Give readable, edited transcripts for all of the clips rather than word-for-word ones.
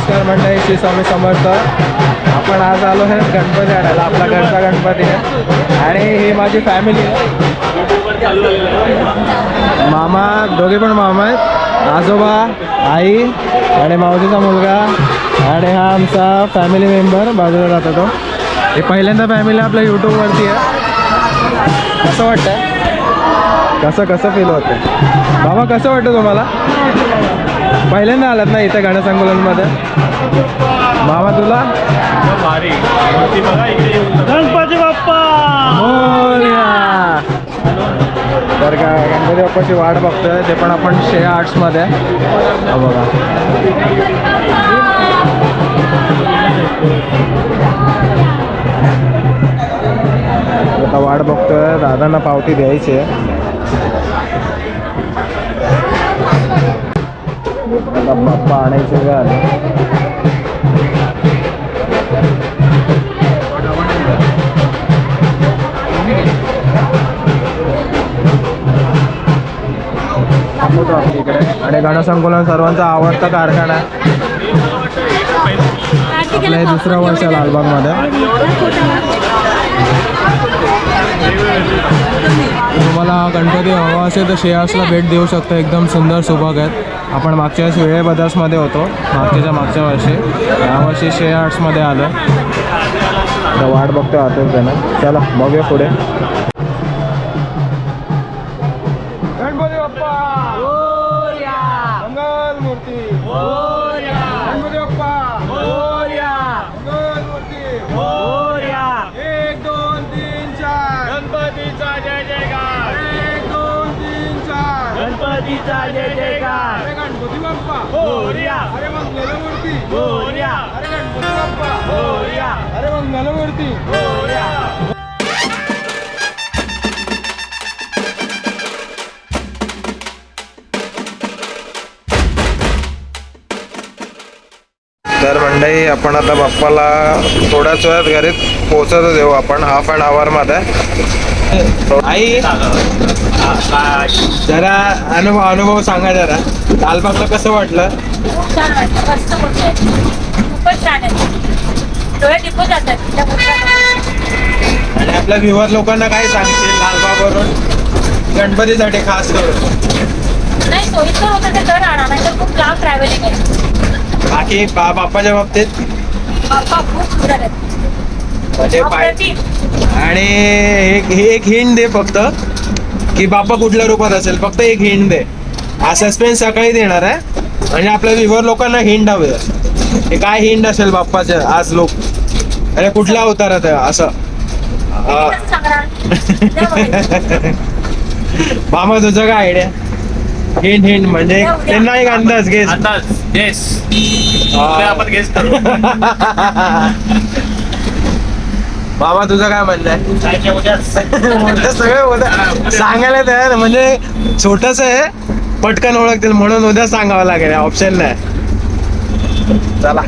नमस्कार मंडळी, श्री स्वामी समर्थ. आपण आज आलो आहे गणपती आणायला. आपला घरचा गणपती आहे आणि ही माझी फॅमिली आहे. मामा, दोघे पण मामा आहेत, आजोबा, आई आणि मावशीचा मुलगा आणि हा आमचा फॅमिली मेंबर बाजूला राहतो तो. हे पहिल्यांदा फॅमिली आपल्या यूट्यूबवरती आहे. कसं वाटतं? कसं फील होतं बाबा? कसं वाटतं तुम्हाला? पहिल्यांदा आलात ना इथे गणसंकुलनमध्ये? मामा तुला? गणपती बाप्पा मोरया. तर का गणपती बाप्पाची वाट बघतोय, ते पण आपण श्रेया आर्ट्समध्ये आहे. बघा आता वाट बघतोय, दादांना पावती द्यायची आहे. आता बाप्पा आणायचे वेळ आले. इकडे आणि गणसंकुलन सर्वांचा आवडता कारखाना आहे. आपलं हे दुसरं वर्ष लालबागमध्ये. तुम्हाला गणपती हवा असेल तर श्रेयासला भेट देऊ शकता. एकदम सुंदर सुबक आहेत. आपण मागच्या वर्षी वेळे ब्रदर्समध्ये होतो, मागच्या वर्षी. यावर्षी श्रेया आर्ट्समध्ये आलं. तर वाट बघतो आतच त्यानं. चला बघूया पुढे. गणपती बाप्पा मंगल मूर्ती. गणपती बाप्पा मंगल मूर्ती. 1 2 3 4 गणपतीचा जय जयकार. 1 2 3 4 गणपतीचा जय जयकार. अरे गणपती बाप्पा मोरया. अरे मंगल मूर्ती. मोरया. अरे गणपती बाप्पा मोरया. अरे मंगल मूर्ती. मोरया. तर मंडळी, आपण आता बाप्पाला थोड्याच वेळात घरी पोहोचत देऊ आपण, हाफ अँड आवरमध्ये. आई जरा अनुभव सांगा जरा, लालबागला कसं वाटलं? छान वाटतं, मस्त मोठं आहे, खूपच छान आहे, डोळे टिपून जातात. आणि आपल्या व्ह्युअर लोकांना काय सांगशील लालबागवरून गणपतीसाठी खास करून? नाही, सोयीस्कर होतं ते तर आणा, नाही तर खूप लांब ट्रॅव्हलिंग आहे. बाकी बाप्पाच्या बाबतीत बाप्पा खूप सुंदर आहेत, म्हणजे अप्रतिम. आणि एक हिंट दे फक्त की बाप्पा कुठल्या रूपात असेल, फक्त एक हिंट दे. हा सस्पेन्स सकाळी देणार आहे म्हणजे आपल्या व्ह्युअर लोकांना हिंट हवे. हे काय हिंट असेल बाप्पाचे आज लोक, अरे कुठल्या अवतारात आहे असं? कसं सांगणार? द्या बघायला. मामा तुझं काय आयडिया? हिंट म्हणजे त्यांना एक अंदाज गेस. येस, आपण गेस करू. मामा तुझं काय म्हणणं आहे? मोठं सगळं उद्या सांगायला तयार, म्हणजे छोटस आहे, पटकन ओळखतील म्हणून उद्या सांगावं लागेल, ऑप्शन नाही. चला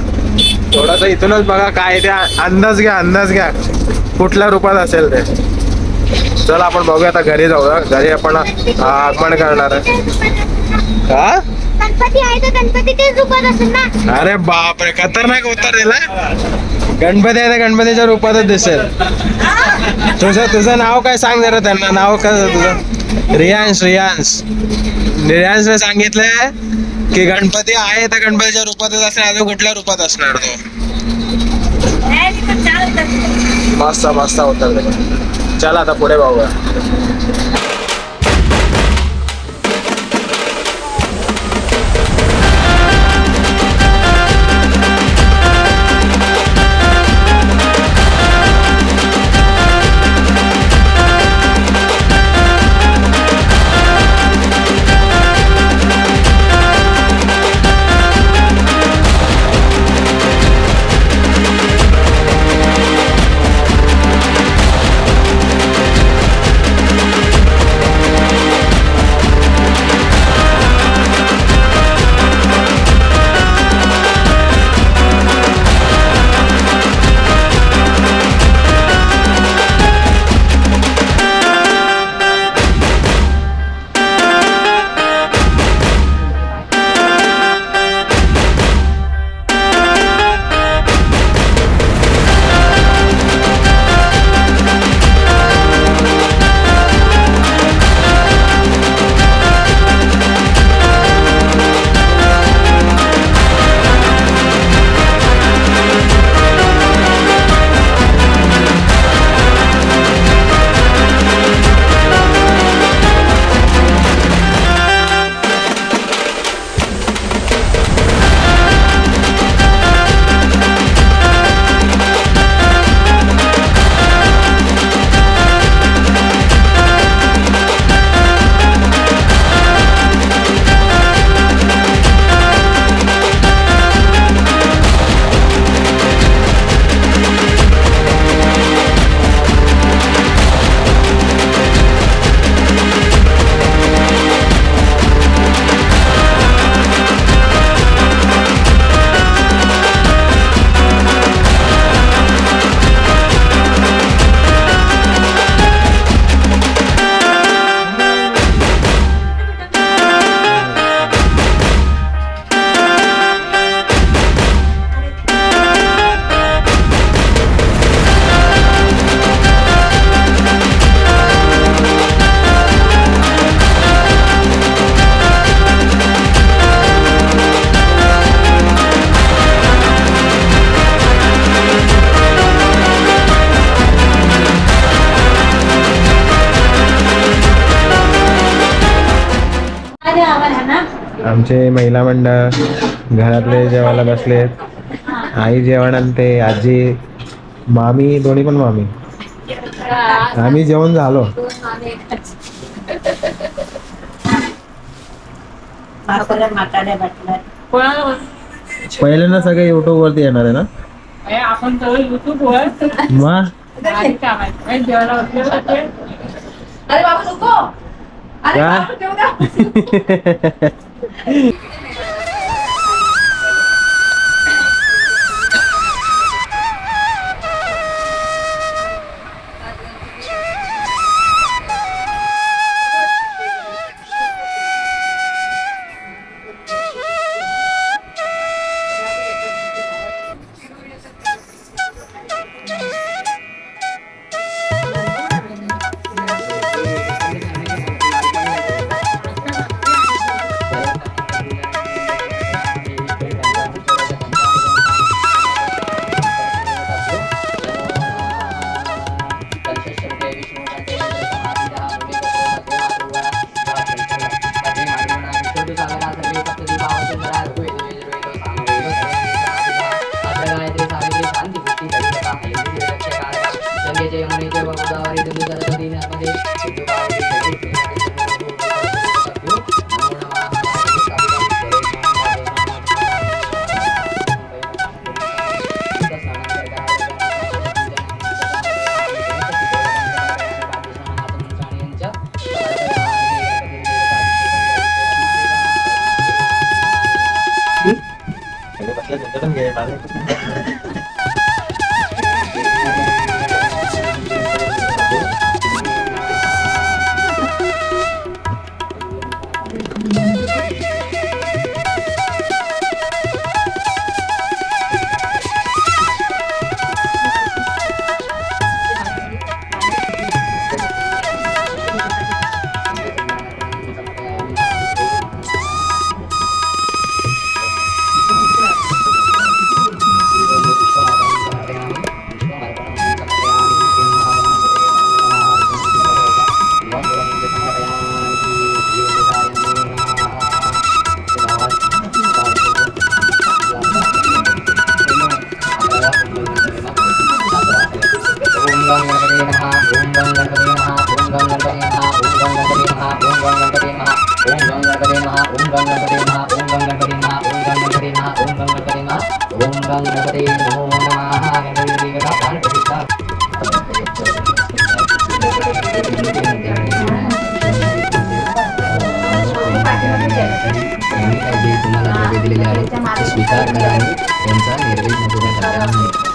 थोडंसं इथूनच बघा काय ते, अंदाज घ्या कुठल्या रूपात असेल ते. चला आपण बघूया आता, घरी जाऊया. घरी आपण आगमन करणार आहे. का गणपती आहे तर गणपती तेच रूपात असेल ना. अरे बापरे, खतरनाक होता रे. गणपती आहे तर गणपतीच्या रूपातच दिसेल. तुझं नाव काय सांग जरा त्यांना. नाव काय तुझं? रियांशने सांगितलंय की गणपती आहे तर गणपतीच्या रूपातच असणार. अजून कुठल्या रूपात असणार तो? नाही, पण छान होतं. मस्त होता. चला आता पुढे बघूया. आमचे महिला मंडळ घरातले जेवायला बसलेत. आई जेवण आणते, आजी, मामी, दोन्ही पण मामी. आम्ही जेवण झालो. पहिल्यांदा सगळे युट्यूब वरती येणार आहे ना. आपण तर युट्यूबवर मग काम आहे जेवायला बसले. अरे बाबा नको. अरे का? बाबा ठेवू द्या. तुम्हाला द्रव्य दिलेले आहे ते स्वीकार करा आणि त्यांचा निर्विघ्न पूर्ण करा.